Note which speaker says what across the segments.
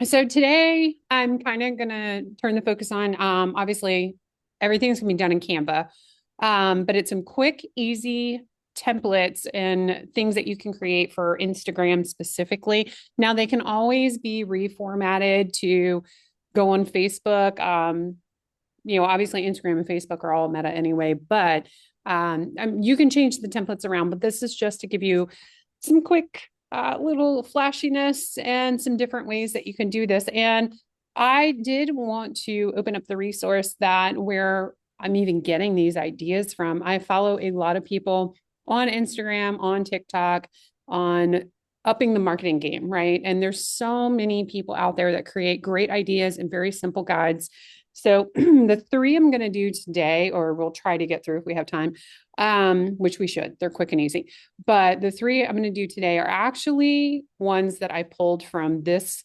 Speaker 1: So today I'm kind of going to turn the focus on, obviously everything's going to be done in Canva, but it's some quick, easy templates and things that you can create for Instagram specifically. Now they can always be reformatted to go on Facebook. Obviously Instagram and Facebook are all Meta anyway, but you can change the templates around, but this is just to give you some quick little flashiness and some different ways that you can do this. And I did want to open up the resource that where I'm even getting these ideas from. I follow a lot of people on Instagram, on TikTok, on upping the marketing game, right? And there's so many people out there that create great ideas and very simple guides. So the three I'm going to do today, or we'll try to get through if we have time, which we should. They're quick and easy. But the three I'm going to do today are actually ones that I pulled from this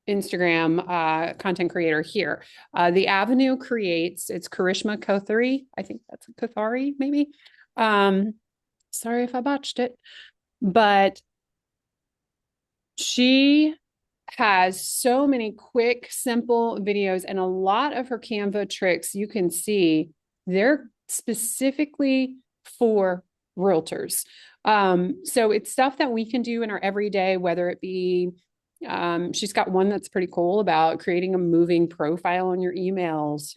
Speaker 1: Instagram content creator here. The Avenue creates, it's Karishma Kothari. I think that's Kothari, maybe. Sorry if I botched it, but she has so many quick, simple videos, and a lot of her Canva tricks you can see they're specifically for realtors. So it's stuff that we can do in our everyday, whether it be she's got one that's pretty cool about creating a moving profile on your emails,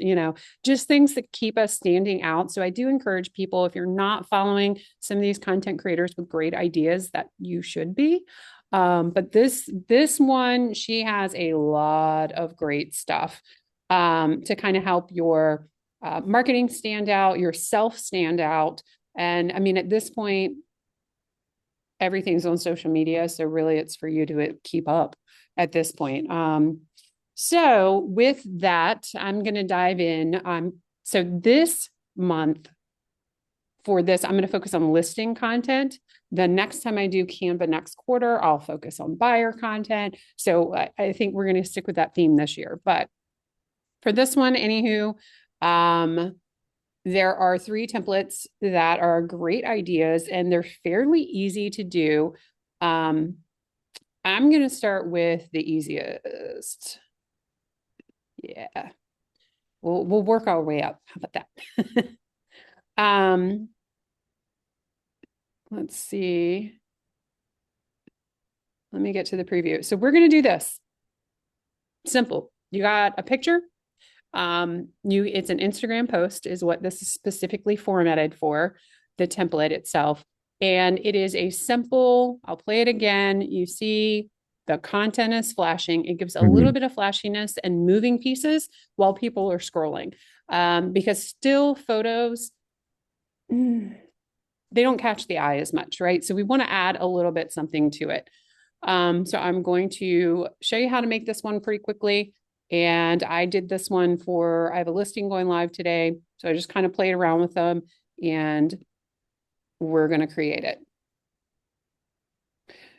Speaker 1: just things that keep us standing out. So I do encourage people, if you're not following some of these content creators with great ideas, that you should be. But this one, she has a lot of great stuff to kind of help your marketing stand out, yourself stand out. And I mean, at this point, everything's on social media. So really it's for you to keep up at this point. So with that, I'm going to dive in. So this month for this, I'm going to focus on listing content. The next time I do Canva next quarter, I'll focus on buyer content. So I think we're going to stick with that theme this year. But for this one, anywho, there are three templates that are great ideas and they're fairly easy to do. I'm going to start with the easiest. Yeah, we'll work our way up. How about that? Let's see. Let me get to the preview. So we're going to do this. Simple. You got a picture. It's an Instagram post is what this is specifically formatted for, the template itself. And it is a simple, I'll play it again. You see the content is flashing. It gives a little bit of flashiness and moving pieces while people are scrolling. Because still photos, they don't catch the eye as much, right? So we want to add a little bit something to it. So I'm going to show you how to make this one pretty quickly. And I did this one I have a listing going live today. So I just kind of played around with them and we're going to create it.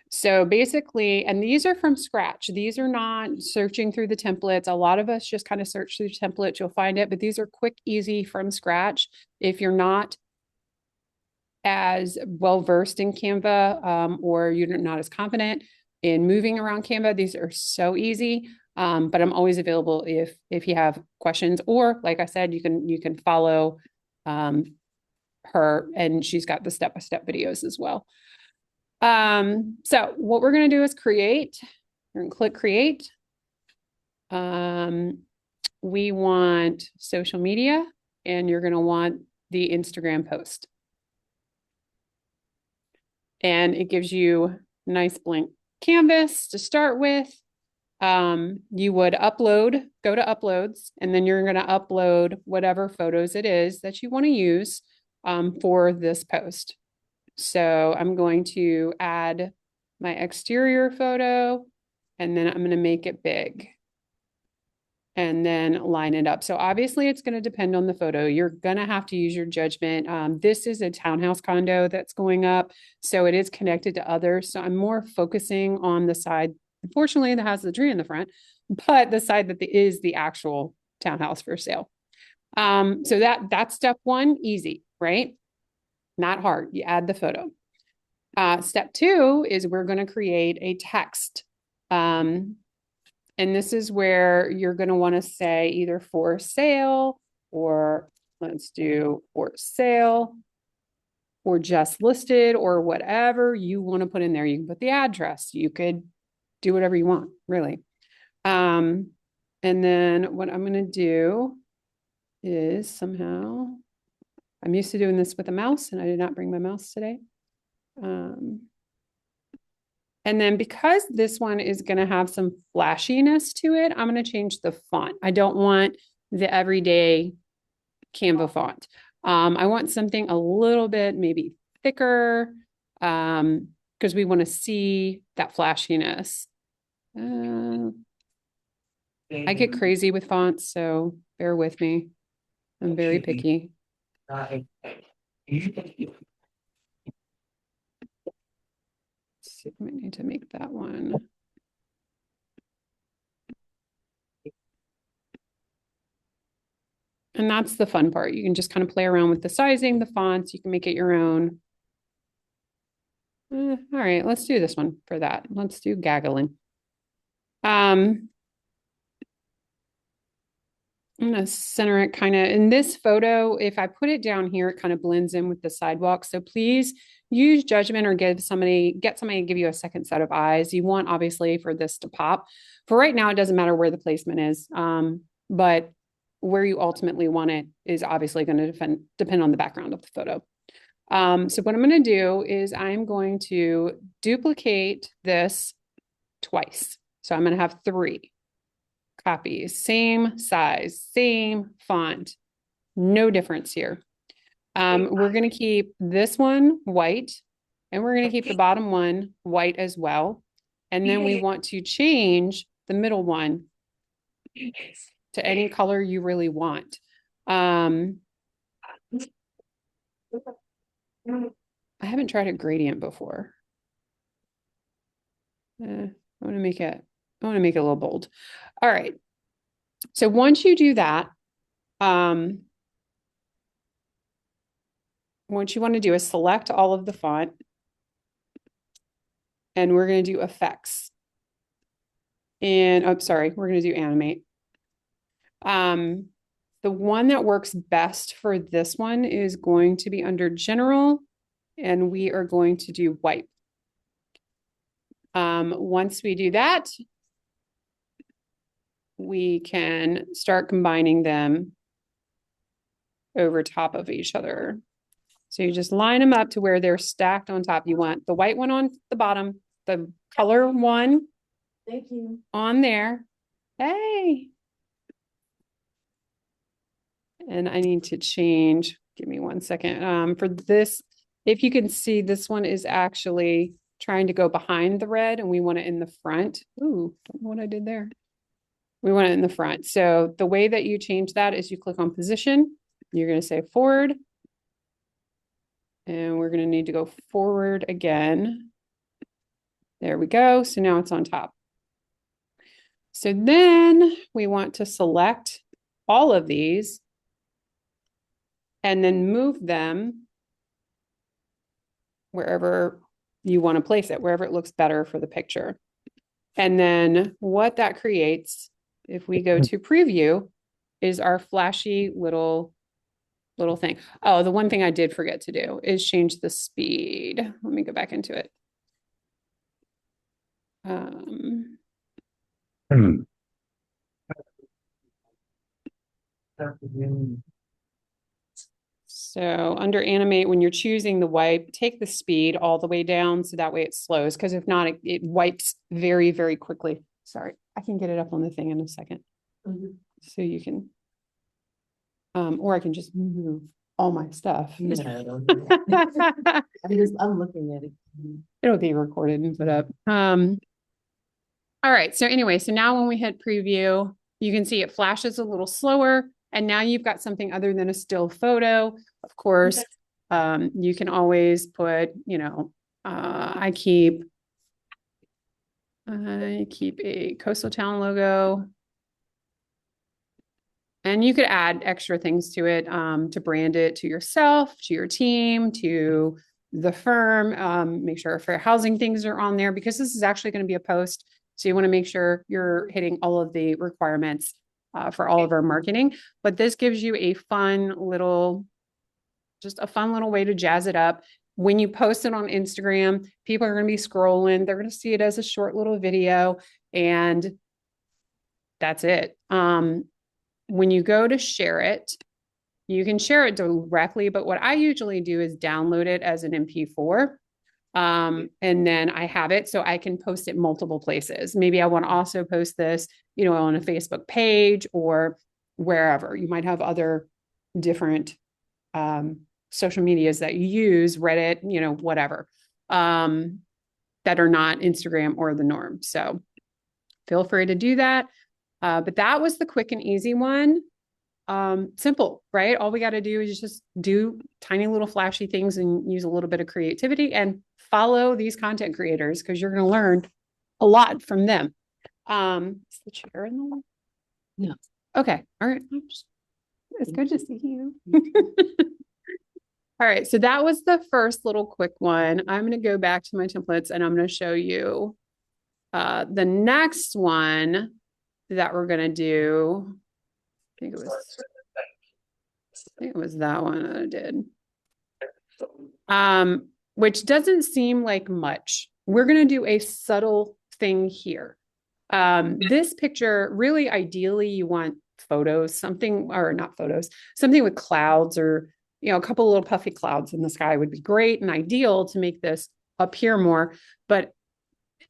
Speaker 1: So basically, and these are from scratch. These are not searching through the templates. A lot of us just kind of search through the templates, you'll find it, but these are quick, easy from scratch. If you're not as well versed in Canva or you're not as confident in moving around Canva, these are so easy. But I'm always available if you have questions, or like I said, you can follow her, and she's got the step-by-step videos as well. So what we're going to do is create. We're going to click create. We want social media, and you're going to want the Instagram post. And it gives you a nice blank canvas to start with. You would go to uploads, and then you're going to upload whatever photos it is that you want to use for this post. So I'm going to add my exterior photo, and then I'm going to make it big and then line it up. So obviously it's going to depend on the photo. You're going to have to use your judgment. This is a townhouse condo that's going up, so it is connected to others. So I'm more focusing on the side, unfortunately, that has the tree in the front, but the side that is the actual townhouse for sale. So that's step one, easy, right? Not hard. You add the photo. Step two is we're going to create a text And this is where you're going to want to say either for sale, or let's do for sale, or just listed, or whatever you want to put in there. You can put the address. You could do whatever you want, really. And then what I'm going to do is somehow, I'm used to doing this with a mouse, and I did not bring my mouse today. And then because this one is going to have some flashiness to it, I'm going to change the font. I don't want the everyday Canva font. I want something a little bit maybe thicker, because we want to see that flashiness. I get crazy with fonts, so bear with me. I'm very picky. See if I might need to make that one. And that's the fun part. You can just kind of play around with the sizing, the fonts. You can make it your own. All right, let's do this one for that. Let's do Gaggling. I'm gonna center it kind of in this photo. If I put it down here, it kind of blends in with the sidewalk. So please use judgment, or get somebody to give you a second set of eyes. You want obviously for this to pop. For right now, it doesn't matter where the placement is, but where you ultimately want it is obviously going to depend on the background of the photo. So what I'm going to do is I'm going to duplicate this twice. So I'm going to have 3 copies, same size, same font, no difference here. We're going to keep this one white, and we're going to keep the bottom one white as well. And then we want to change the middle one to any color you really want. I haven't tried a gradient before. I want to make it a little bold. All right. So once you do that, what you want to do is select all of the font, and we're going to do effects. And we're going to do animate. The one that works best for this one is going to be under general, and we are going to do wipe. Once we do that, we can start combining them over top of each other. So you just line them up to where they're stacked on top. You want the white one on the bottom, the color one
Speaker 2: Thank you.
Speaker 1: on there. Hey. And I need to change, give me 1 second. For this, if you can see, this one is actually trying to go behind the red, and we want it in the front. Ooh, don't know what I did there. We want it in the front. So the way that you change that is you click on position. You're going to say forward. And we're going to need to go forward again. There we go. So now it's on top. So then we want to select all of these and then move them wherever you want to place it, wherever it looks better for the picture. And then what that creates, if we go to preview, is our flashy little thing. Oh, the one thing I did forget to do is change the speed. Let me go back into it. So under animate, when you're choosing the wipe, take the speed all the way down so that way it slows, because if not, it wipes very, very quickly. Sorry, I can get it up on the thing in a second. So you can, or I can just move all my stuff.
Speaker 2: No, I'm looking at it.
Speaker 1: It'll be recorded and put up. All right. So anyway, so now when we hit preview, you can see it flashes a little slower, and now you've got something other than a still photo. Of course, you can always put, I keep a coastal town logo. And you could add extra things to it, to brand it to yourself, to your team, to the firm. Make sure fair housing things are on there, because this is actually going to be a post. So you want to make sure you're hitting all of the requirements for all of our marketing. But this gives you a fun little, just a fun little way to jazz it up. When you post it on Instagram, people are going to be scrolling. They're going to see it as a short little video, and that's it. When you go to share it, you can share it directly, but what I usually do is download it as an MP4. And then I have it so I can post it multiple places. Maybe I want to also post this, on a Facebook page or wherever. You might have other different social medias that you use, Reddit, whatever, that are not Instagram or the norm. So feel free to do that. But that was the quick and easy one. Simple, right? All we got to do is just do tiny little flashy things and use a little bit of creativity and follow these content creators because you're going to learn a lot from them. Is the chair in the way?
Speaker 2: No.
Speaker 1: Okay. All right. It's good to see you. All right. So that was the first little quick one. I'm going to go back to my templates and I'm going to show you the next one that we're going to do. I think it was that one that I did. Which doesn't seem like much. We're going to do a subtle thing here. This picture, really ideally you want photos, something with clouds or, a couple little puffy clouds in the sky would be great and ideal to make this appear more,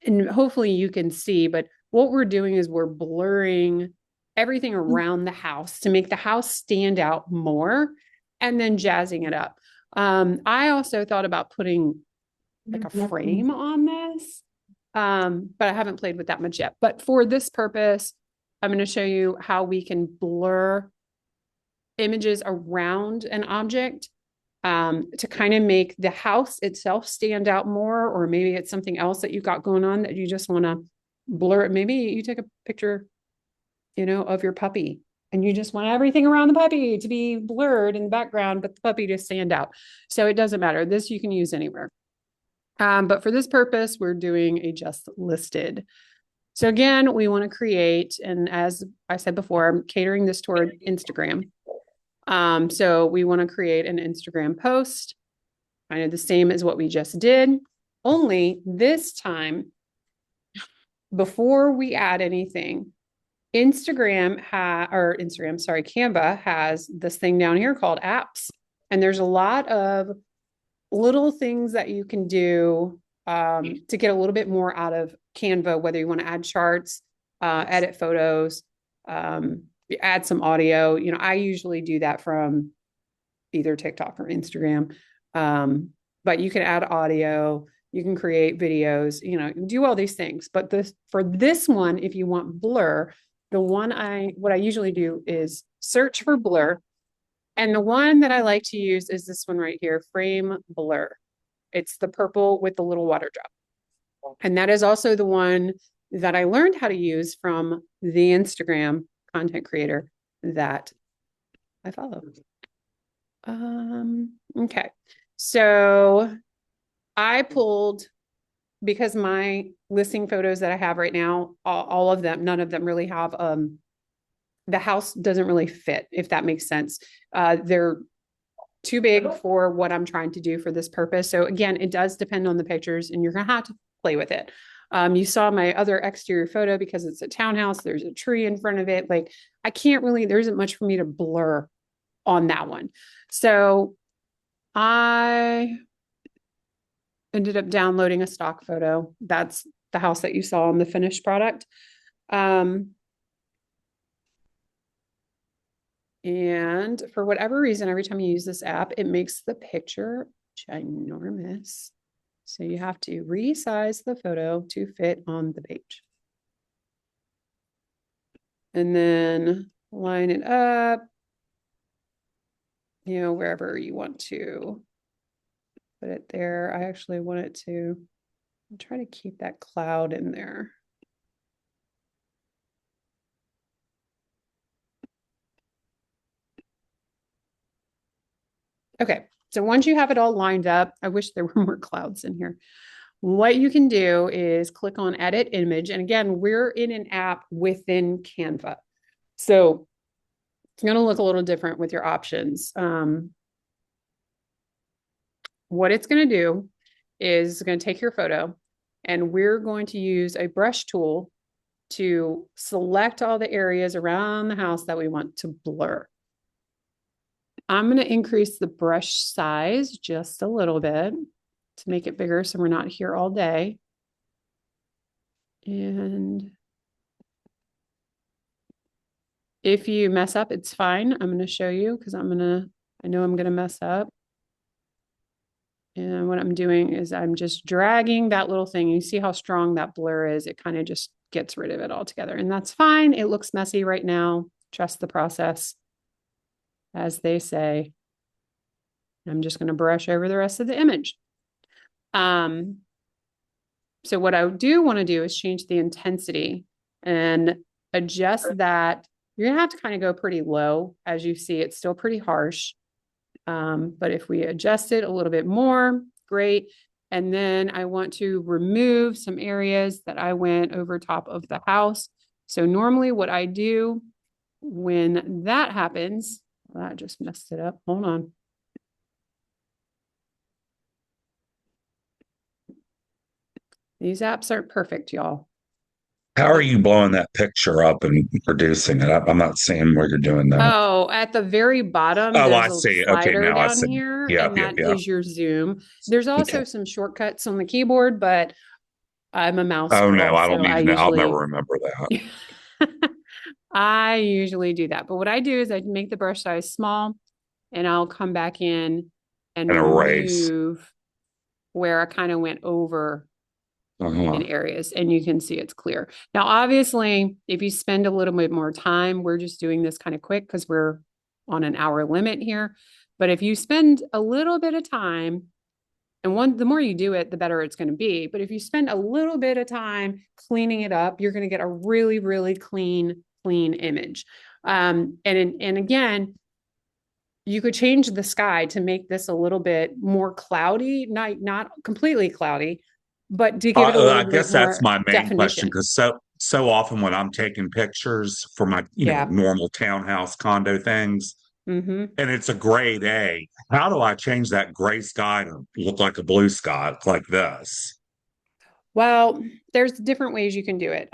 Speaker 1: and hopefully you can see, but what we're doing is we're blurring everything around the house to make the house stand out more and then jazzing it up. I also thought about putting like a frame on this, but I haven't played with that much yet. But for this purpose, I'm going to show you how we can blur images around an object to kind of make the house itself stand out more, or maybe it's something else that you've got going on that you just want to blur it. Maybe you take a picture, of your puppy and you just want everything around the puppy to be blurred in the background, but the puppy to stand out. So it doesn't matter. This you can use anywhere. But for this purpose, we're doing a just listed. So again, we want to create, and as I said before, I'm catering this toward Instagram. So we want to create an Instagram post, kind of the same as what we just did, only this time, before we add anything, Canva has this thing down here called apps. And there's a lot of little things that you can do to get a little bit more out of Canva, whether you want to add charts, edit photos, add some audio. I usually do that from either TikTok or Instagram. But you can add audio, you can create videos, do all these things. But for this one, if you want blur, what I usually do is search for blur. And the one that I like to use is this one right here, Frame Blur. It's the purple with the little water drop. And that is also the one that I learned how to use from the Instagram content creator that I follow. Okay. So I pulled, because my listing photos that I have right now, all of them, none of them really have, the house doesn't really fit, if that makes sense. They're too big for what I'm trying to do for this purpose. So again, it does depend on the pictures and you're going to have to play with it. You saw my other exterior photo because it's a townhouse. There's a tree in front of it. Like there isn't much for me to blur on that one. So I ended up downloading a stock photo. That's the house that you saw on the finished product. And for whatever reason, every time you use this app, it makes the picture ginormous. So you have to resize the photo to fit on the page. And then line it up, wherever you want to put it there. I actually want it to try to keep that cloud in there. Okay, so once you have it all lined up, I wish there were more clouds in here. what you can do is click on edit image. And again, we're in an app within Canva. So it's going to look a little different with your options. What it's going to do is going to take your photo, and we're going to use a brush tool to select all the areas around the house that we want to blur. I'm going to increase the brush size just a little bit to make it bigger so we're not here all day. And if you mess up, it's fine. I'm going to show you because I know I'm going to mess up. And what I'm doing is I'm just dragging that little thing. You see how strong that blur is. It kind of just gets rid of it altogether. And that's fine. It looks messy right now. Trust the process, as they say. I'm just going to brush over the rest of the image. So what I do want to do is change the intensity and adjust that. You're going to have to kind of go pretty low. As you see, it's still pretty harsh. But if we adjust it a little bit more, great. And then I want to remove some areas that I went over top of the house. So normally what I do when that happens, that just messed it up. Hold on. These apps aren't perfect, y'all.
Speaker 3: How are you blowing that picture up and producing it? I'm not seeing where you're doing that.
Speaker 1: Oh, at the very bottom,
Speaker 3: Oh, I
Speaker 1: there's a
Speaker 3: see. Okay,
Speaker 1: slider
Speaker 3: now I
Speaker 1: down
Speaker 3: see.
Speaker 1: here,
Speaker 3: Yeah,
Speaker 1: and
Speaker 3: yeah,
Speaker 1: that
Speaker 3: yeah.
Speaker 1: is your zoom. There's also
Speaker 3: Okay.
Speaker 1: some shortcuts on the keyboard, but I'm a mouse
Speaker 3: Oh no,
Speaker 1: girl,
Speaker 3: I don't
Speaker 1: so
Speaker 3: need to know. I'll never remember that.
Speaker 1: I usually do that. But what I do is I make the brush size small, and I'll come back in and
Speaker 3: And erase.
Speaker 1: remove where I kind of went over in
Speaker 3: Uh-huh.
Speaker 1: areas, and you can see it's clear. Now, obviously, if you spend a little bit more time, we're just doing this kind of quick because we're on an hour limit here. But if you spend a little bit of time, and the more you do it, the better it's going to be. But if you spend a little bit of time cleaning it up, you're going to get a really, really clean image. And again, you could change the sky to make this a little bit more cloudy, not completely cloudy, but to give it a
Speaker 3: I
Speaker 1: little bit
Speaker 3: guess that's
Speaker 1: more
Speaker 3: my main question
Speaker 1: definition.
Speaker 3: because so often when I'm taking pictures for my
Speaker 1: Yeah.
Speaker 3: normal townhouse condo things,
Speaker 1: Mm-hmm.
Speaker 3: and it's a grade A, how do I change that gray sky to look like a blue sky like this?
Speaker 1: Well, there's different ways you can do it.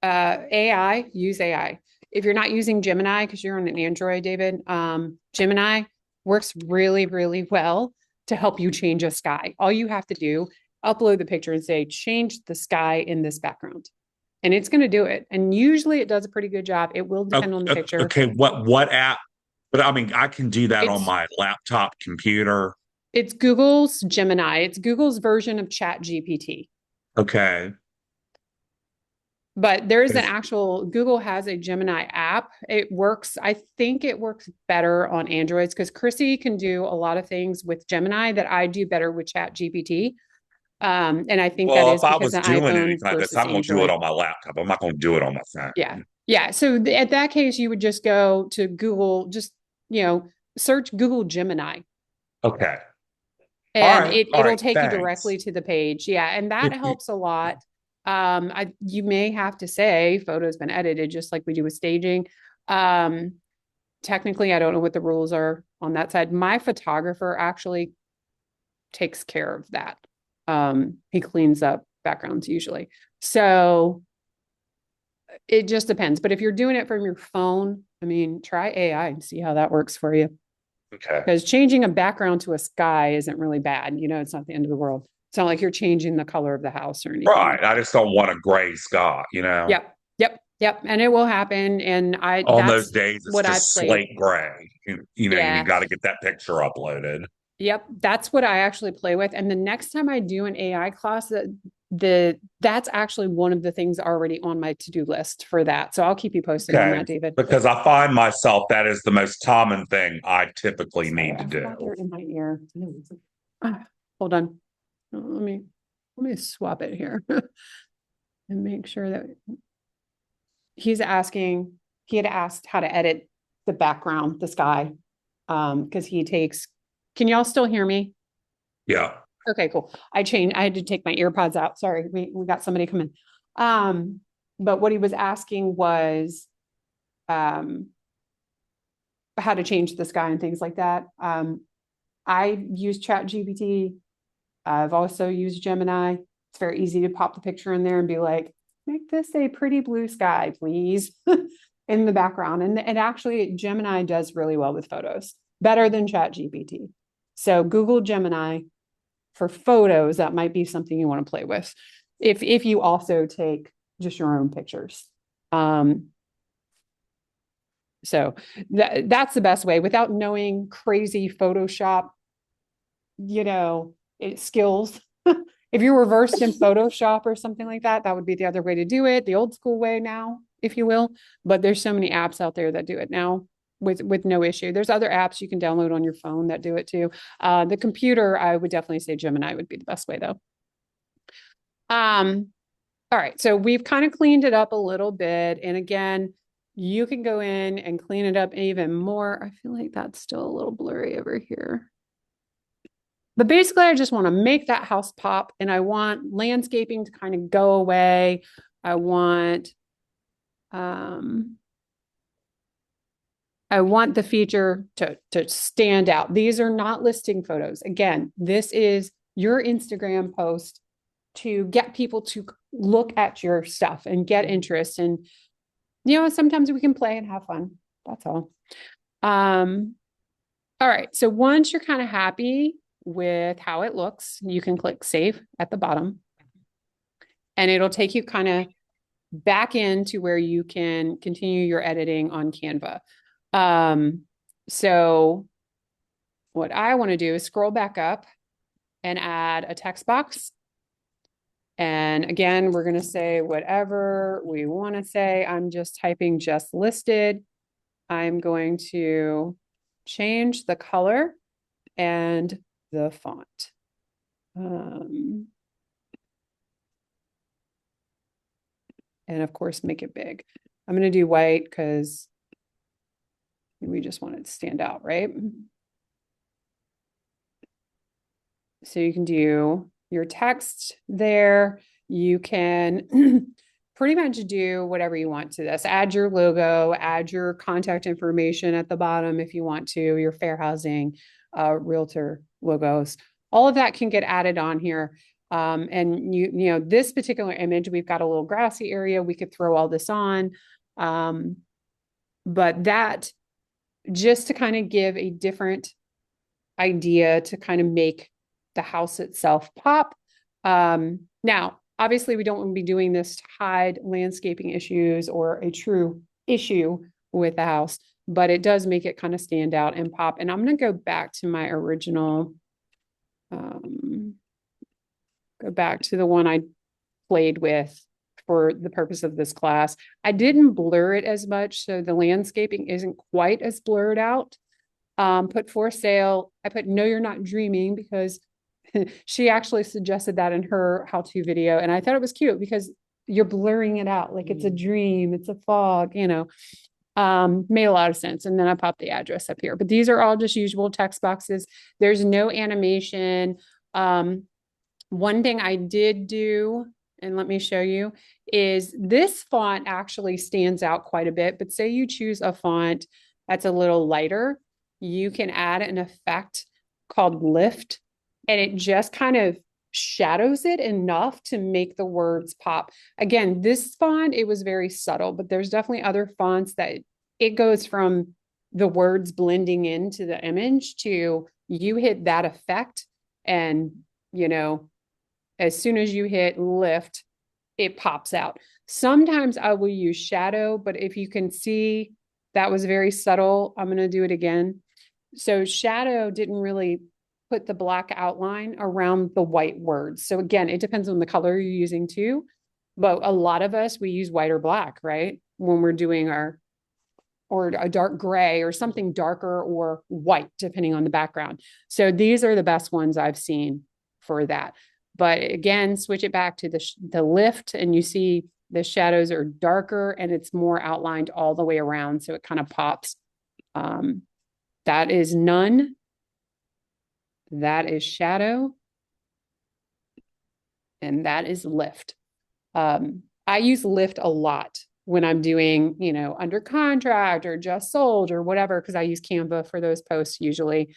Speaker 1: AI, use AI. If you're not using Gemini, because you're on an Android, David, Gemini works really, really well to help you change a sky. All you have to do, upload the picture and say, change the sky in this background. And it's going to do it. And usually it does a pretty good job. It will depend on the picture.
Speaker 3: Okay, what app? But I mean, I can do that on
Speaker 1: It's
Speaker 3: my laptop computer.
Speaker 1: it's Google's Gemini. It's Google's version of Chat GPT.
Speaker 3: Okay.
Speaker 1: But there is an actual, Google has a Gemini app. It works, I think it works better on Androids because Chrissy can do a lot of things with Gemini that I do better with Chat GPT. And I think that
Speaker 3: Well,
Speaker 1: is
Speaker 3: if I
Speaker 1: because
Speaker 3: was
Speaker 1: of
Speaker 3: doing
Speaker 1: iPhone
Speaker 3: anything like this,
Speaker 1: versus
Speaker 3: I'm going to do it
Speaker 1: Android.
Speaker 3: on my laptop. I'm not going to do it on my phone.
Speaker 1: Yeah. Yeah. So at that case, you would just go to Google, just, search Google Gemini.
Speaker 3: Okay.
Speaker 1: And
Speaker 3: All
Speaker 1: it'll
Speaker 3: right.
Speaker 1: take you directly
Speaker 3: Thanks.
Speaker 1: to the page. Yeah. And that helps a lot. You may have to say photo's been edited, just like we do with staging. Technically, I don't know what the rules are on that side. My photographer actually takes care of that. He cleans up backgrounds usually. So it just depends. But if you're doing it from your phone, I mean, try AI and see how that works for you.
Speaker 3: Okay.
Speaker 1: Because changing a background to a sky isn't really bad. It's not the end of the world. It's not like you're changing the color of the house or anything.
Speaker 3: Right. I just don't want a gray sky,
Speaker 1: Yep. Yep. Yep. And it will happen. And
Speaker 3: On those
Speaker 1: that's
Speaker 3: days, it's
Speaker 1: what I
Speaker 3: just
Speaker 1: play.
Speaker 3: slate gray. You
Speaker 1: Yeah.
Speaker 3: got to get that picture uploaded.
Speaker 1: Yep. That's what I actually play with. And the next time I do an AI class, that's actually one of the things already on my to-do list for that. So I'll keep you posted on
Speaker 3: Okay.
Speaker 1: that, David.
Speaker 3: Because I find myself that is the most common thing I typically need to do.
Speaker 1: They're in my ear. Hold on. Let me swap it here and make sure that he had asked how to edit the background, the sky. Because can y'all still hear me?
Speaker 3: Yeah.
Speaker 1: Okay, cool. I had to take my earpods out. Sorry, we got somebody come in. But what he was asking was how to change the sky and things like that. I use ChatGPT. I've also used Gemini. It's very easy to pop the picture in there and be like, make this a pretty blue sky, please, in the background. And actually, Gemini does really well with photos, better than ChatGPT. So Google Gemini for photos. That might be something you want to play with if you also take just your own pictures. So that's the best way without knowing crazy Photoshop, skills. If you're reversed in Photoshop or something like that, that would be the other way to do it, the old school way now, if you will. But there's so many apps out there that do it now with no issue. There's other apps you can download on your phone that do it too. The computer, I would definitely say Gemini would be the best way though. All right, so we've kind of cleaned it up a little bit. And again, you can go in and clean it up even more. I feel like that's still a little blurry over here. But basically, I just want to make that house pop, and I want landscaping to kind of go away. I want the feature to stand out. These are not listing photos. Again, this is your Instagram post to get people to look at your stuff and get interest. And, sometimes we can play and have fun. That's all. All right. So once you're kind of happy with how it looks, you can click save at the bottom. And it'll take you kind of back into where you can continue your editing on Canva. So what I want to do is scroll back up and add a text box. And again, we're going to say whatever we want to say. I'm just typing just listed. I'm going to change the color and the font. And of course, make it big. I'm going to do white because we just want it to stand out, right? So you can do your text there. You can pretty much do whatever you want to this. Add your logo, add your contact information at the bottom if you want to, your fair housing, realtor logos. All of that can get added on here. And this particular image, we've got a little grassy area. We could throw all this on. But that just to kind of give a different idea to kind of make the house itself pop. Now, obviously, we don't want to be doing this to hide landscaping issues or a true issue with the house, but it does make it kind of stand out and pop. And I'm going to go back to my original, go back to the one I played with for the purpose of this class. I didn't blur it as much, so the landscaping isn't quite as blurred out. Put for sale. I put no, you're not dreaming because she actually suggested that in her how-to video. And I thought it was cute because you're blurring it out like it's a dream, it's a fog, made a lot of sense. And then I popped the address up here, but these are all just usual text boxes. There's no animation. One thing I did do, and let me show you, is this font actually stands out quite a bit, but say you choose a font that's a little lighter, you can add an effect called lift, and it just kind of shadows it enough to make the words pop. Again, this font, it was very subtle, but there's definitely other fonts that it goes from the words blending into the image to you hit that effect and, as soon as you hit lift, it pops out. Sometimes I will use shadow, but if you can see that was very subtle, I'm going to do it again. So shadow didn't really put the black outline around the white words. So again, it depends on the color you're using too. But a lot of us, we use white or black, right? When we're doing or a dark gray or something darker or white, depending on the background. So these are the best ones I've seen for that. But again, switch it back to the lift and you see the shadows are darker and it's more outlined all the way around. So it kind of pops. That is none. That is shadow. and that is Lyft. I use Lyft a lot when I'm doing, under contract or just sold or whatever, because I use Canva for those posts usually.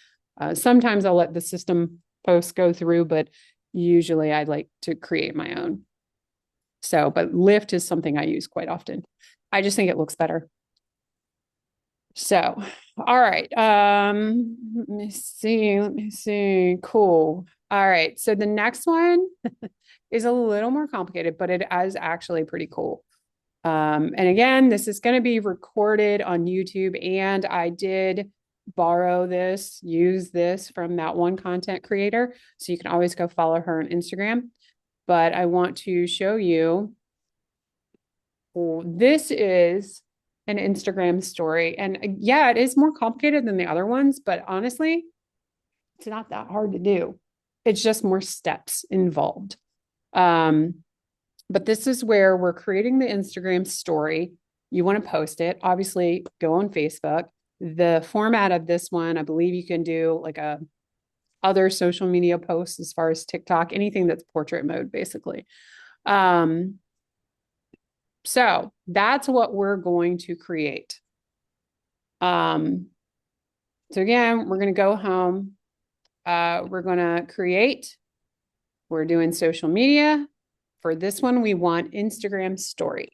Speaker 1: Sometimes I'll let the system posts go through, but usually I like to create my own. So, but Lyft is something I use quite often. I just think it looks better. So, all right. Let me see. Cool. All right. So the next one is a little more complicated, but it is actually pretty cool. And again, this is going to be recorded on YouTube, and I did use this from that one content creator. So you can always go follow her on Instagram. But I want to show you, this is an Instagram story. And yeah, it is more complicated than the other ones, but honestly, it's not that hard to do. It's just more steps involved. But this is where we're creating the Instagram story. You want to post it, obviously go on Facebook. The format of this one, I believe you can do like other social media posts as far as TikTok, anything that's portrait mode, basically. So that's what we're going to create. So again, we're going to go home. We're going to create. We're doing social media. For this one, we want Instagram story.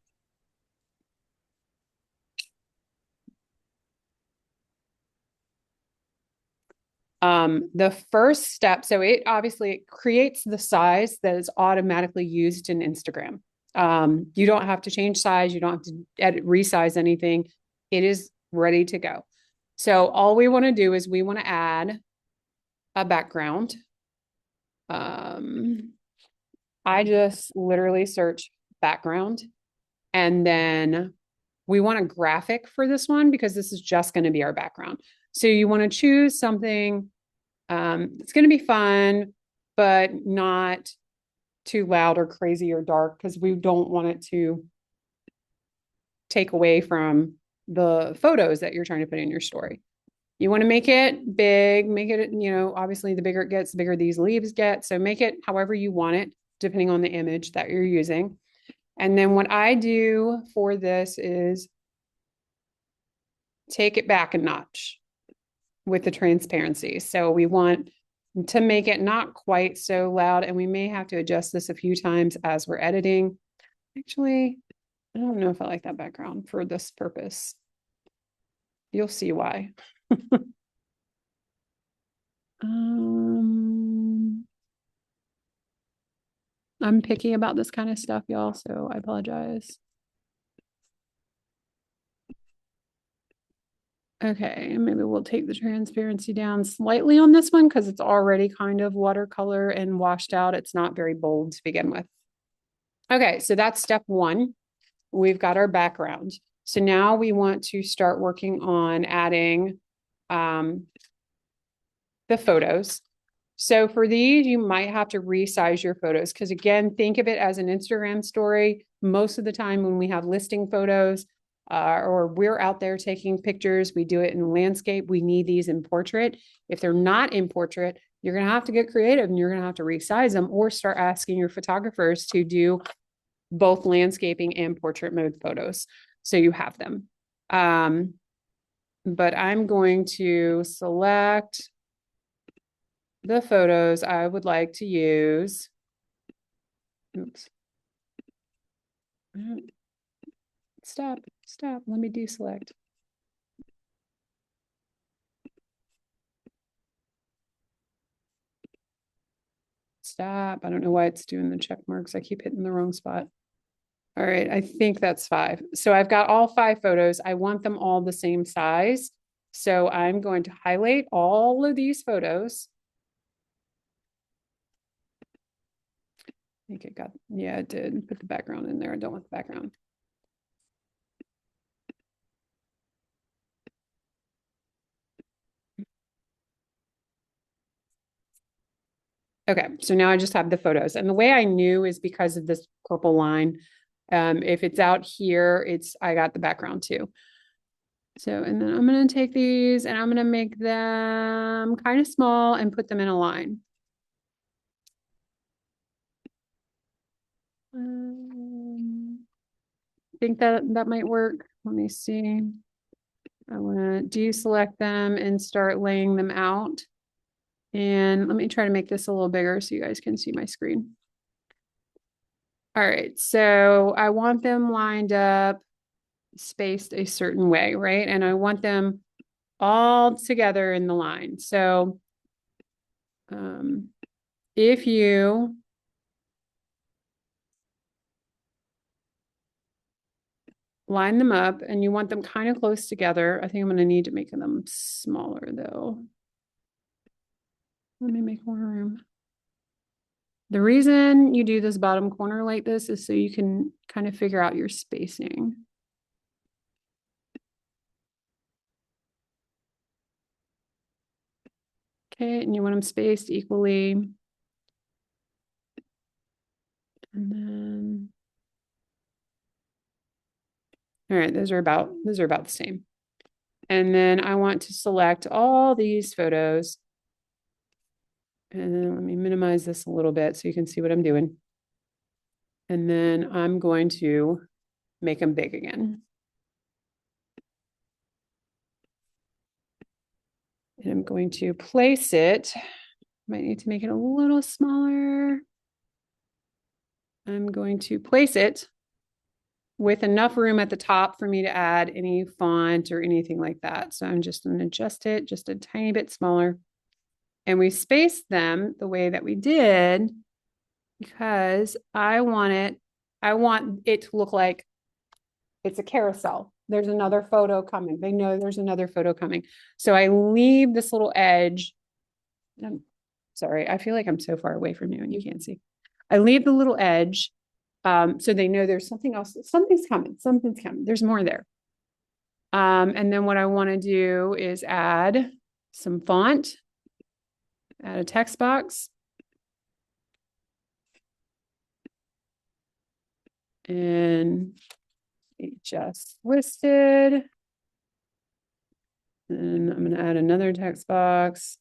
Speaker 1: The first step, so it obviously creates the size that is automatically used in Instagram. You don't have to change size. You don't have to resize anything. It is ready to go. So all we want to do is we want to add a background. I just literally search background, and then we want a graphic for this one because this is just going to be our background. So you want to choose something it's going to be fun, but not too loud or crazy or dark, because we don't want it to take away from the photos that you're trying to put in your story. You want to make it big, make it, obviously the bigger it gets, the bigger these leaves get. So make it however you want it, depending on the image that you're using. And then what I do for this is take it back a notch with the transparency. So we want to make it not quite so loud, and we may have to adjust this a few times as we're editing. Actually, I don't know if I like that background for this purpose. You'll see why. I'm picky about this kind of stuff, y'all, so I apologize. Okay, maybe we'll take the transparency down slightly on this one because it's already kind of watercolor and washed out. It's not very bold to begin with. Okay, so that's step one. We've got our background. So now we want to start working on adding the photos. So for these, you might have to resize your photos because, again, think of it as an Instagram story. Most of the time when we have listing photos or we're out there taking pictures, we do it in landscape. We need these in portrait. If they're not in portrait, you're going to have to get creative and you're going to have to resize them or start asking your photographers to do both landscaping and portrait mode photos, so you have them. But I'm going to select the photos I would like to use. Oops. Stop. Let me deselect. Stop. I don't know why it's doing the check marks. I keep hitting the wrong spot. All right, I think that's 5. So I've got all 5 photos. I want them all the same size. So I'm going to highlight all of these photos. I think it got, yeah, it did. Put the background in there. I don't want the background. Okay, so now I just have the photos. And the way I knew is because of this purple line. If it's out here, I got the background too. So, and then I'm going to take these and I'm going to make them kind of small and put them in a line. Think that that might work. Let me see. I want to deselect them and start laying them out. And let me try to make this a little bigger so you guys can see my screen. All right, so I want them lined up, spaced a certain way, right? And I want them all together in the line. So if you line them up and you want them kind of close together, I think I'm going to need to make them smaller though. Let me make more room. The reason you do this bottom corner like this is so you can kind of figure out your spacing. Okay, and you want them spaced equally. And then, all right, those are about the same. And then I want to select all these photos. And then let me minimize this a little bit so you can see what I'm doing. And then I'm going to make them big again. And I'm going to place it. Might need to make it a little smaller. I'm going to place it with enough room at the top for me to add any font or anything like that. So I'm just going to adjust it just a tiny bit smaller. And we spaced them the way that we did because I want it to look like it's a carousel. There's another photo coming. They know there's another photo coming. So I leave this little edge. I'm sorry, I feel like I'm so far away from you and you can't see. I leave the little edge so they know there's something else. Something's coming. There's more there. And then what I want to do is add some font, add a text box. And just listed. And I'm going to add another text box.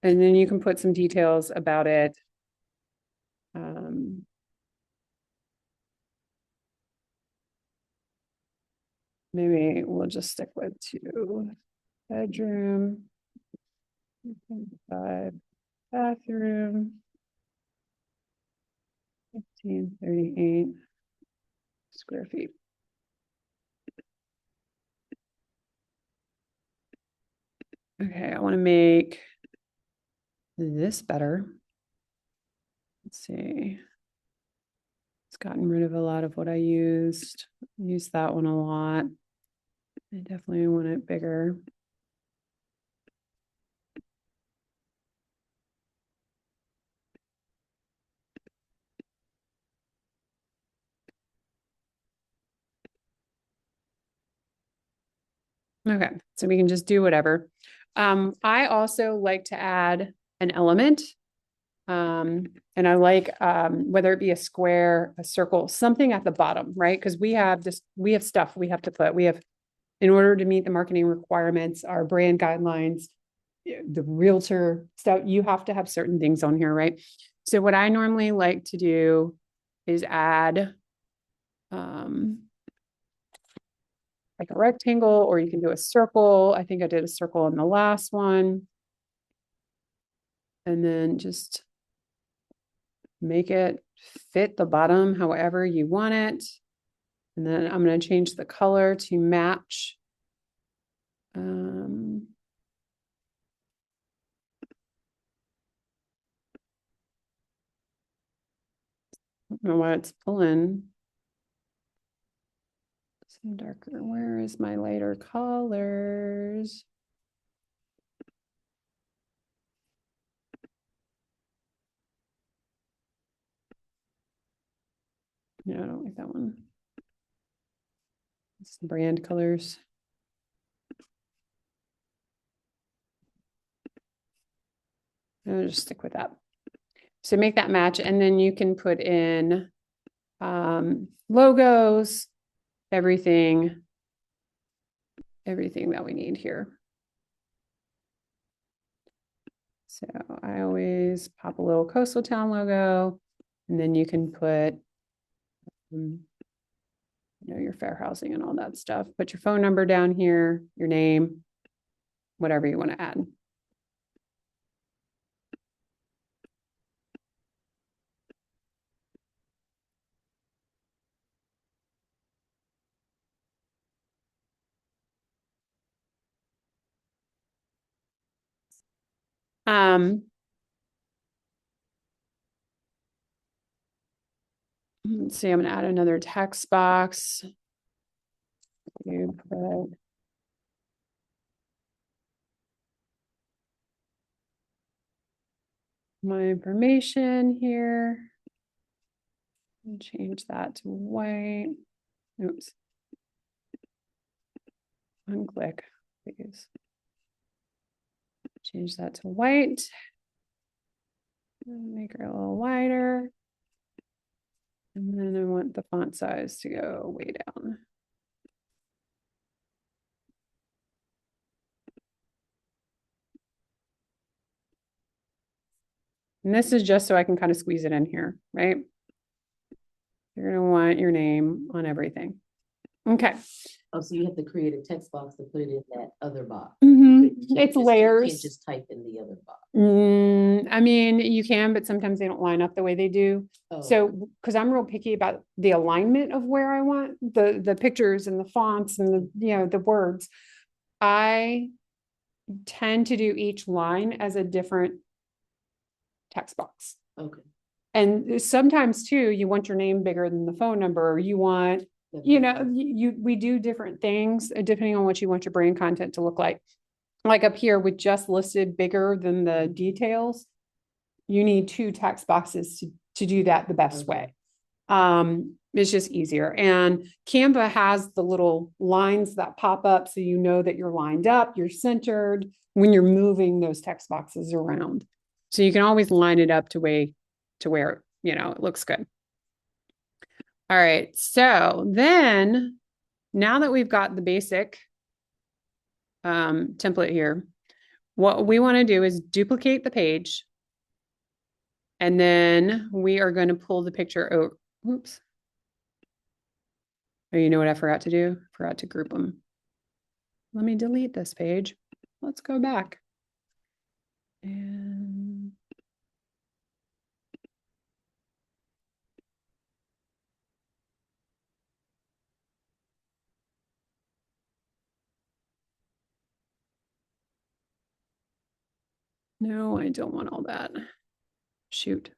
Speaker 1: And then you can put some details about it. Maybe we'll just stick with 2 bedroom, 5 bathroom, 1538 square feet. Okay, I want to make this better. Let's see. It's gotten rid of a lot of what I used. I used that one a lot. I definitely want it bigger. Okay, so we can just do whatever. I also like to add an element. And I like whether it be a square, a circle, something at the bottom, right? Because we have stuff we have to put. We have, in order to meet the marketing requirements, our brand guidelines, the realtor stuff, you have to have certain things on here, right? So what I normally like to do is add like a rectangle, or you can do a circle. I think I did a circle in the last one. And then just make it fit the bottom however you want it. And then I'm going to change the color to match. I don't know why it's pulling. Some darker. Where is my lighter colors? No, I don't like that one. It's the brand colors. I'll just stick with that. So make that match, and then you can put in logos, everything that we need here. So I always pop a little coastal town logo, and then you can put, your fair housing and all that stuff. Put your phone number down here, your name, whatever you want to add. Let's see, I'm gonna add another text box. You put my information here. And change that to white. Oops. Unclick, please. Change that to white. Make her a little wider. And then I want the font size to go way down. And this is just so I can kind of squeeze it in here, right? You're gonna want your name on everything. Okay.
Speaker 2: Oh, so you have to create a text box to put it in that other box.
Speaker 1: It's
Speaker 2: You
Speaker 1: layers.
Speaker 2: can't just type in the other box.
Speaker 1: I mean, you can, but sometimes they don't line up the way they do.
Speaker 2: Oh,
Speaker 1: So, because I'm real picky about the alignment of where I want the pictures and the fonts and the words, I tend to do each line as a different text box.
Speaker 2: okay.
Speaker 1: And sometimes too, you want your name bigger than the phone number, or you want, we do different things depending on what you want your brand content to look like. Like up here with just listed bigger than the details, you need two text boxes to do that the best way. It's just easier. And Canva has the little lines that pop up so you know that you're lined up, you're centered when you're moving those text boxes around. So you can always line it up to where it looks good. All right. So then now that we've got the basic template here, what we want to do is duplicate the page. And then we are going to pull the picture over. Oops. Oh, you know what I forgot to do? Forgot to group them. Let me delete this page. Let's go back. And no, I don't want all that. Shoot.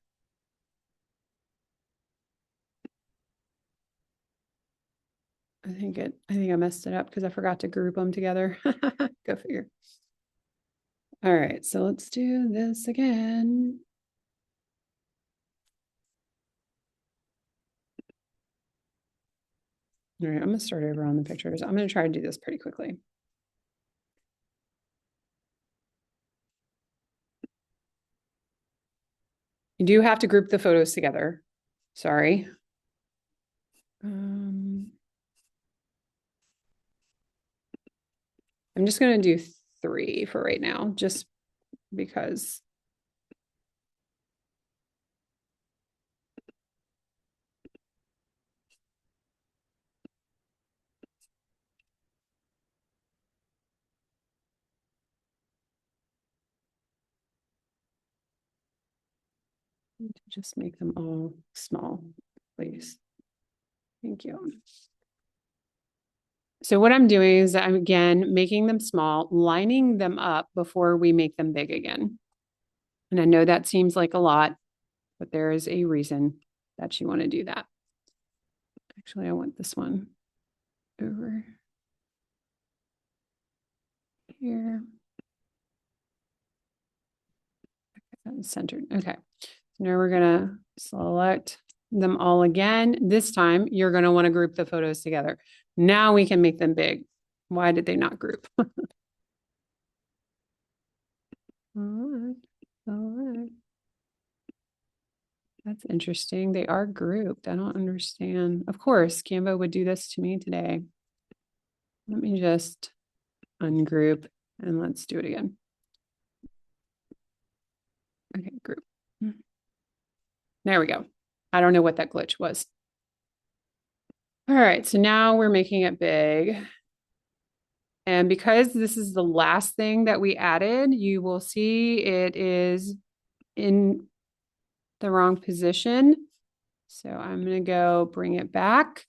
Speaker 1: I think I messed it up because I forgot to group them together. Go figure. All right, so let's do this again. All right, I'm gonna start over on the pictures. I'm gonna try to do this pretty quickly. You do have to group the photos together. Sorry. I'm just going to do 3 for right now, just because. Just make them all small, please. Thank you. So what I'm doing is I'm again making them small, lining them up before we make them big again. And I know that seems like a lot, but there is a reason that you want to do that. Actually, I want this one over here. That's centered. Okay. So now we're going to select them all again. This time you're going to want to group the photos together. Now we can make them big. Why did they not group? All right. All right. That's interesting. They are grouped. I don't understand. Of course, Canva would do this to me today. Let me just ungroup and let's do it again. Okay, group. There we go. I don't know what that glitch was. All right, so now we're making it big. And because this is the last thing that we added, you will see it is in the wrong position. So I'm going to go bring it back.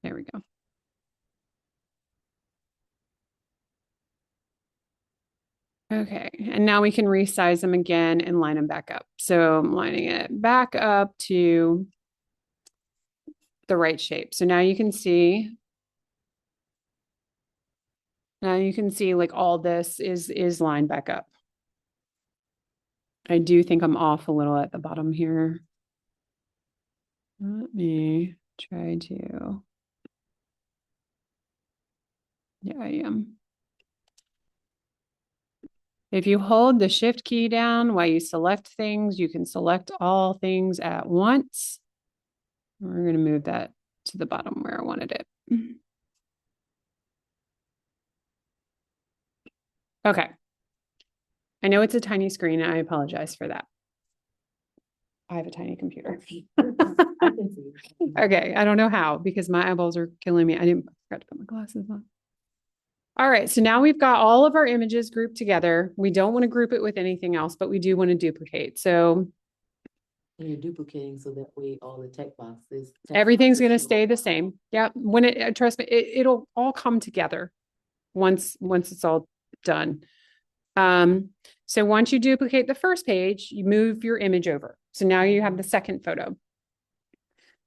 Speaker 1: There we go. Okay, and now we can resize them again and line them back up. So I'm lining it back up to the right shape. So now you can see, like all this is lined back up. I do think I'm off a little at the bottom here. Let me try to, yeah, I am. If you hold the shift key down while you select things, you can select all things at once. We're going to move that to the bottom where I wanted it. Okay. I know it's a tiny screen. I apologize for that. I have a tiny computer.
Speaker 2: I can see it.
Speaker 1: Okay. I don't know how because my eyeballs are killing me. I forgot to put my glasses on. All right. So now we've got all of our images grouped together. We don't want to group it with anything else, but we do want to duplicate. So
Speaker 2: And you're duplicating so that way all the text boxes.
Speaker 1: everything's going to stay the same. Yep. When trust me, it'll all come together once it's all done. So once you duplicate the first page, you move your image over. So now you have the second photo.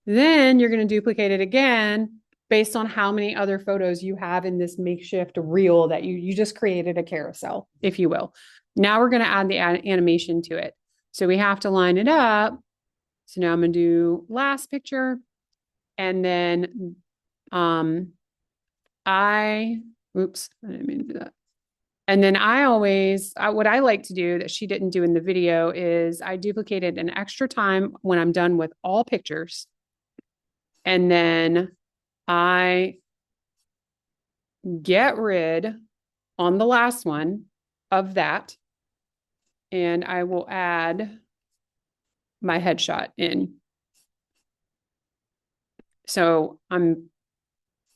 Speaker 1: Then you're going to duplicate it again based on how many other photos you have in this makeshift reel that you just created a carousel, if you will. Now we're going to add the animation to it. So we have to line it up. So now I'm going to do last picture. And then oops, I didn't mean to do that. And then what I like to do that she didn't do in the video is I duplicated an extra time when I'm done with all pictures. And then I get rid on the last one of that. And I will add my headshot in. So I'm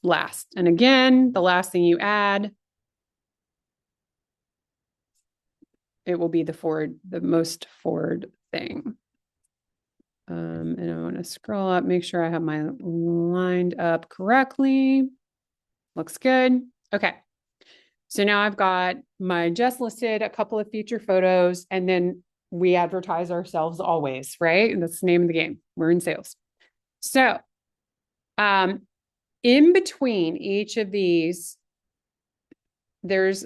Speaker 1: last. And again, the last thing you add, it will be the most forward thing. And I want to scroll up, make sure I have my lined up correctly. Looks good. Okay. So now I've got my just listed, a couple of feature photos, and then we advertise ourselves always, right? And that's the name of the game. We're in sales. So, in between each of these, there's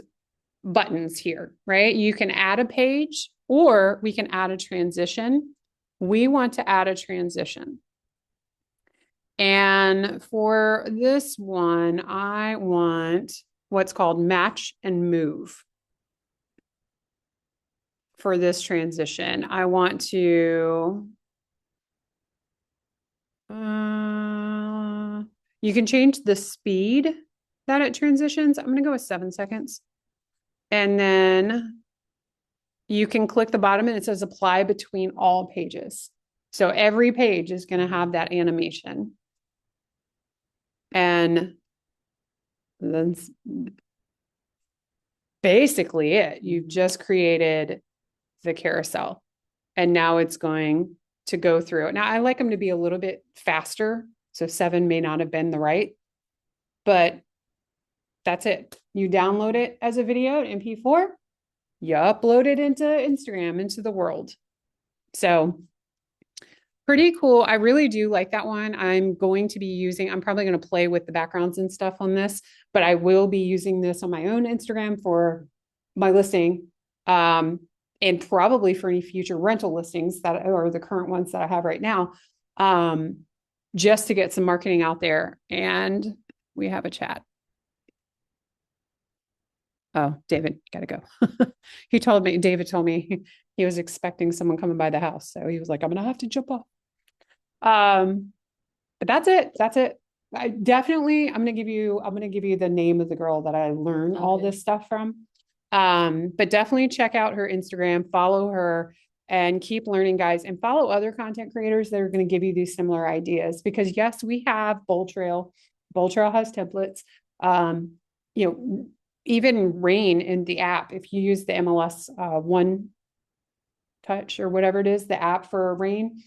Speaker 1: buttons here, right? You can add a page or we can add a transition. We want to add a transition. And for this one, I want what's called match and move. For this transition, I want to, you can change the speed that it transitions. I'm going to go with 7 seconds. And then you can click the bottom and it says apply between all pages. So every page is going to have that animation. And that's basically it. You've just created the carousel and now it's going to go through. Now I like them to be a little bit faster. So 7 may not have been the right, but that's it. You download it as a video, MP4, you upload it into Instagram, into the world. So pretty cool. I really do like that one. I'm probably going to play with the backgrounds and stuff on this, but I will be using this on my own Instagram for my listing. And probably for any future rental listings that are the current ones that I have right now, just to get some marketing out there. And we have a chat. Oh, David, gotta go. David told me he was expecting someone coming by the house. So he was like, I'm going to have to jump off. But that's it. That's it. I'm gonna give you the name of the girl that I learned all
Speaker 2: Okay.
Speaker 1: this stuff from. But definitely check out her Instagram, follow her, and keep learning, guys, and follow other content creators that are going to give you these similar ideas. Because yes, we have Bowl Trail. Bowl Trail has templates. Um, you know, even Rain in the app, if you use the MLS One Touch or whatever it is, the app for Rain,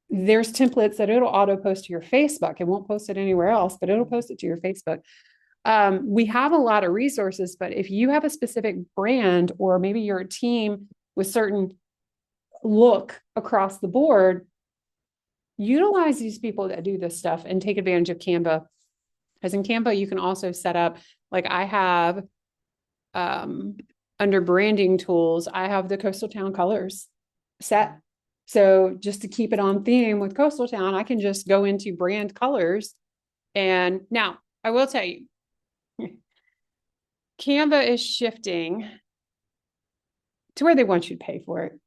Speaker 1: there's templates that it'll auto post to your Facebook. It won't post it anywhere else, but it'll post it to your Facebook. We have a lot of resources, but if you have a specific brand or maybe you're a team with certain look across the board, utilize these people that do this stuff and take advantage of Canva. Because in Canva, you can also set up, like I have under branding tools, I have the Coastal Town colors set. So just to keep it on theme with Coastal Town, I can just go into brand colors. And now I will tell you, Canva is shifting to where they want you to pay for it.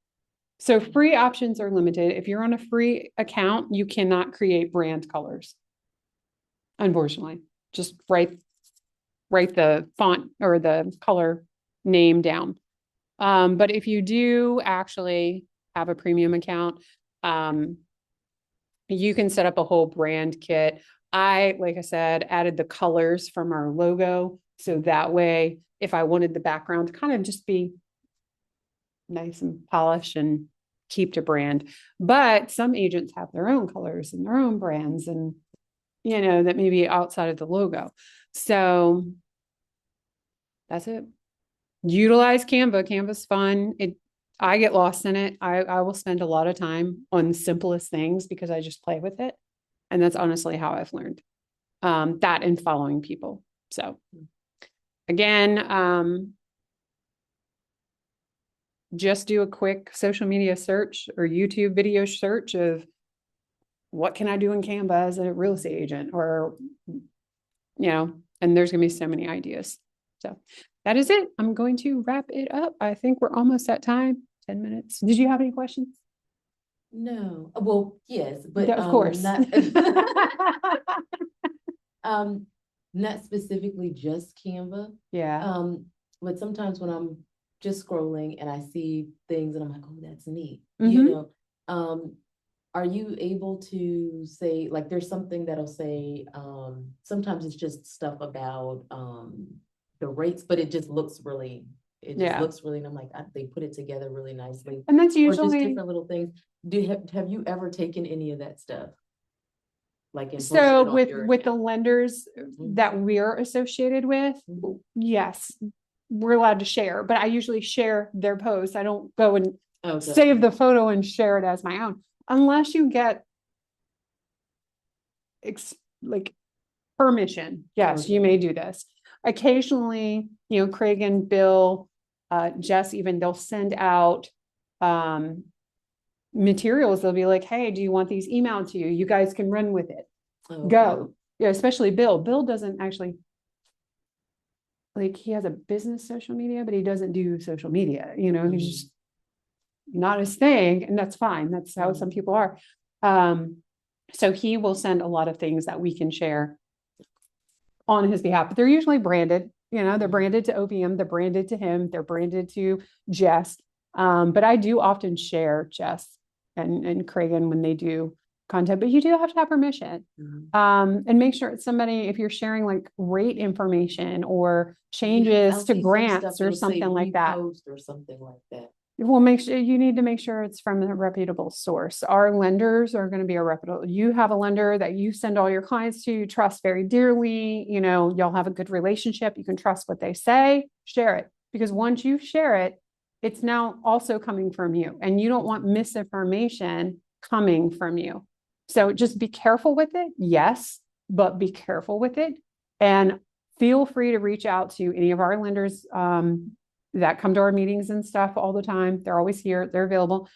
Speaker 1: So free options are limited. If you're on a free account, you cannot create brand colors. Unfortunately, just write the font or the color name down. But if you do actually have a premium account, you can set up a whole brand kit. Like I said, added the colors from our logo. So that way, if I wanted the background to kind of just be nice and polished and keep to brand. But some agents have their own colors and their own brands and, that may be outside of the logo. So that's it. Utilize Canva. Canva's fun. I get lost in it. I will spend a lot of time on the simplest things because I just play with it. And that's honestly how I've learned that and following people. So again, just do a quick social media search or YouTube video search of what can I do in Canva as a real estate agent or, and there's going to be so many ideas. So that is it. I'm going to wrap it up. I think we're almost at time, 10 minutes. Did you have any questions?
Speaker 2: No, well, yes, but
Speaker 1: Of course.
Speaker 2: Not specifically just Canva.
Speaker 1: Yeah.
Speaker 2: But sometimes when I'm just scrolling and I see things and I'm like, oh, that's neat.
Speaker 1: Mhm.
Speaker 2: Are you able to say, like, there's something that'll say, sometimes it's just stuff about the rates, but it just looks really, and I'm like, they put it together really nicely.
Speaker 1: And that's
Speaker 2: Or just
Speaker 1: usually
Speaker 2: different little things. Have you ever taken any of that stuff? Like
Speaker 1: so with the lenders that we're associated with, yes, we're allowed to share, but I usually share their posts. I don't go and save the photo and share it as my own unless you get like permission. Yes, you may do this. Occasionally, Craig and Bill, Jess, even they'll send out materials. They'll be like, hey, do you want these emailed to you? You guys can run with it. Go. Yeah, especially Bill. Bill doesn't actually, like, he has a business social media, but he doesn't do social media. He's just not his thing, and that's fine. That's how some people are. So he will send a lot of things that we can share on his behalf, but they're usually branded. They're branded to OPM, they're branded to him, they're branded to Jess. But I do often share Jess and Cragen when they do content, but you do have to have permission. And make sure it's somebody, if you're sharing like rate information or changes to grants or something like that.
Speaker 2: Or something like that.
Speaker 1: Well, you need to make sure it's from a reputable source. Our lenders are going to be a reputable. You have a lender that you send all your clients to, you trust very dearly. Y'all have a good relationship. You can trust what they say, share it. Because once you share it, it's now also coming from you. And you don't want misinformation coming from you. So just be careful with it. Yes, but be careful with it. And feel free to reach out to any of our lenders that come to our meetings and stuff all the time. They're always here. They're available.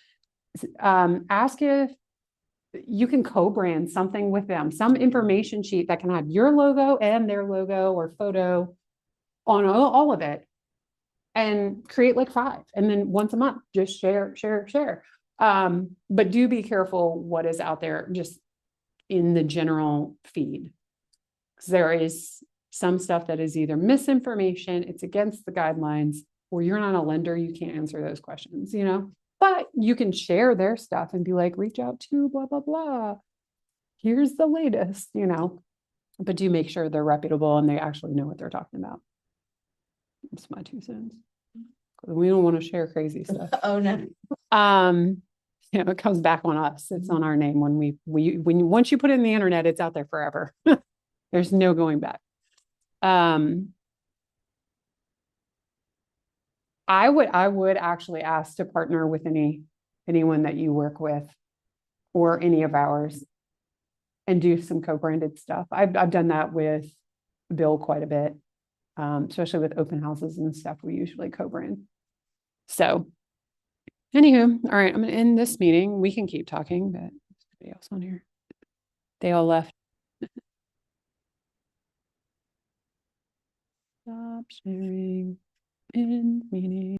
Speaker 1: Ask if you can co-brand something with them, some information sheet that can have your logo and their logo or photo on all of it, and create like 5. And then once a month, just share. But do be careful what is out there. Just in the general feed. 'Cause there is some stuff that is either misinformation, it's against the guidelines, or you're not a lender, you can't answer those questions, you know? But you can share their stuff and be like, reach out to blah, blah, blah. Here's the latest, you know? But do make sure they're reputable and they actually know what they're talking about. That's my 2 cents. 'Cause we don't want to share crazy stuff.
Speaker 2: Oh, no.
Speaker 1: You know, it comes back on us. It's on our name when once you put it in the internet, it's out there forever. There's no going back. I would actually ask to partner with anyone that you work with or any of ours and do some co-branded stuff. I've done that with Bill quite a bit, especially with open houses and stuff. We usually co-brand. So anywho, all right, I'm gonna end this meeting. We can keep talking, but anybody else on here? They all left. Stop sharing in meeting.